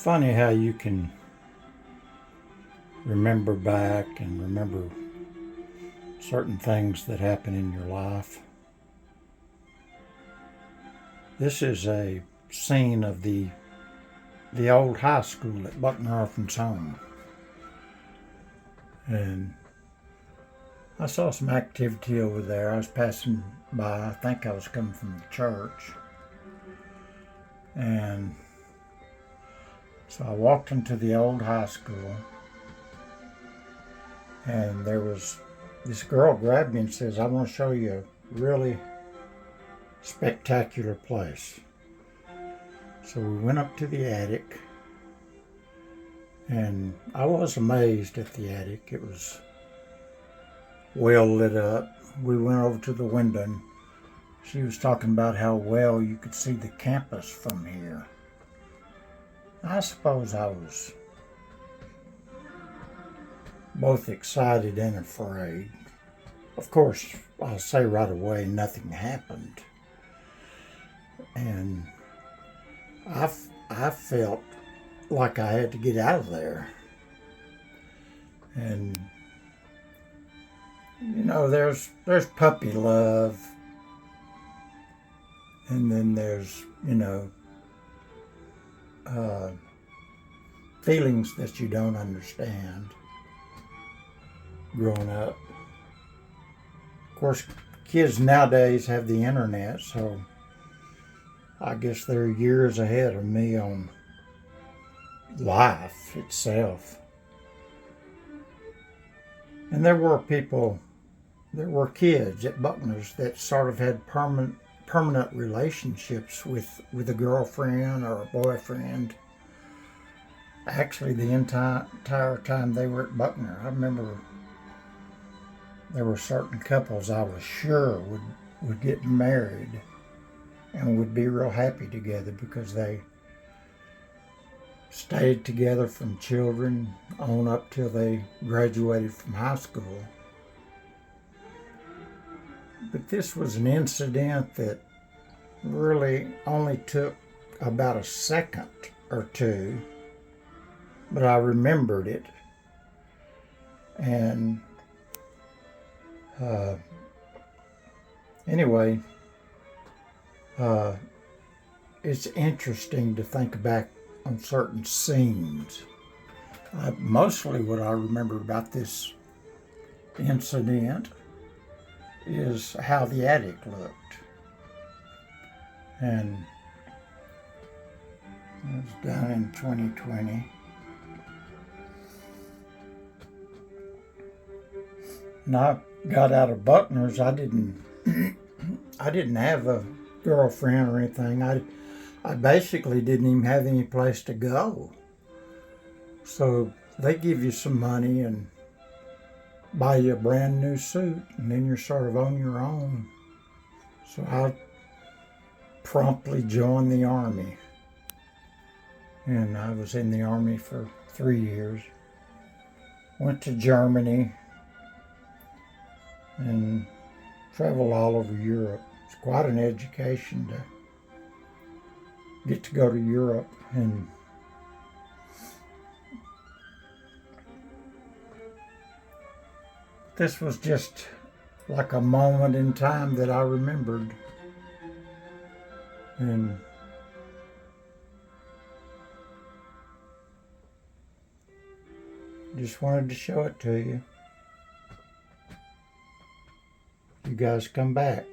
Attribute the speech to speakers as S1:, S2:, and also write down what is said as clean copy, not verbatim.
S1: funny how you can remember back and remember certain things that happen in your life. This is a scene of the old high school at Buckner Orphans Home. And I saw some activity over there. I was passing by. I think I was coming from the church. And so I walked into the old high school, and there was this girl grabbed me and says, "I want to show you a really spectacular place." So we went up to the attic, and I was amazed at the attic. It was well lit up. We went over to the window, and she was talking about how well you could see the campus from here. I suppose I was both excited and afraid. Of course, I'll say right away, nothing happened. And I felt like I had to get out of there. And you know, there's puppy love, and then there's, feelings that you don't understand growing up. Of course, kids nowadays have the internet, so I guess they're years ahead of me on life itself. And there were kids at Buckner's that sort of had permanent relationships with a girlfriend or a boyfriend. Actually, the entire time they were at Buckner, I remember there were certain couples I was sure would get married and would be real happy together because they stayed together from children on up till they graduated from high school. But this was an incident that really only took about a second or two, but I remembered it. And anyway, it's interesting to think back on certain scenes. Mostly what I remember about this incident is how the attic looked. And it was done in 2020. And I got out of Buckner's. I didn't have a girlfriend or anything. I basically didn't even have any place to go. So they give you some money and buy you a brand new suit, and then you're sort of on your own. So I promptly joined the Army. And I was in the Army for 3 years. Went to Germany and traveled all over Europe. It's quite an education to get to go to Europe. And this was just like a moment in time that I remembered. And just wanted to show it to you. You guys come back.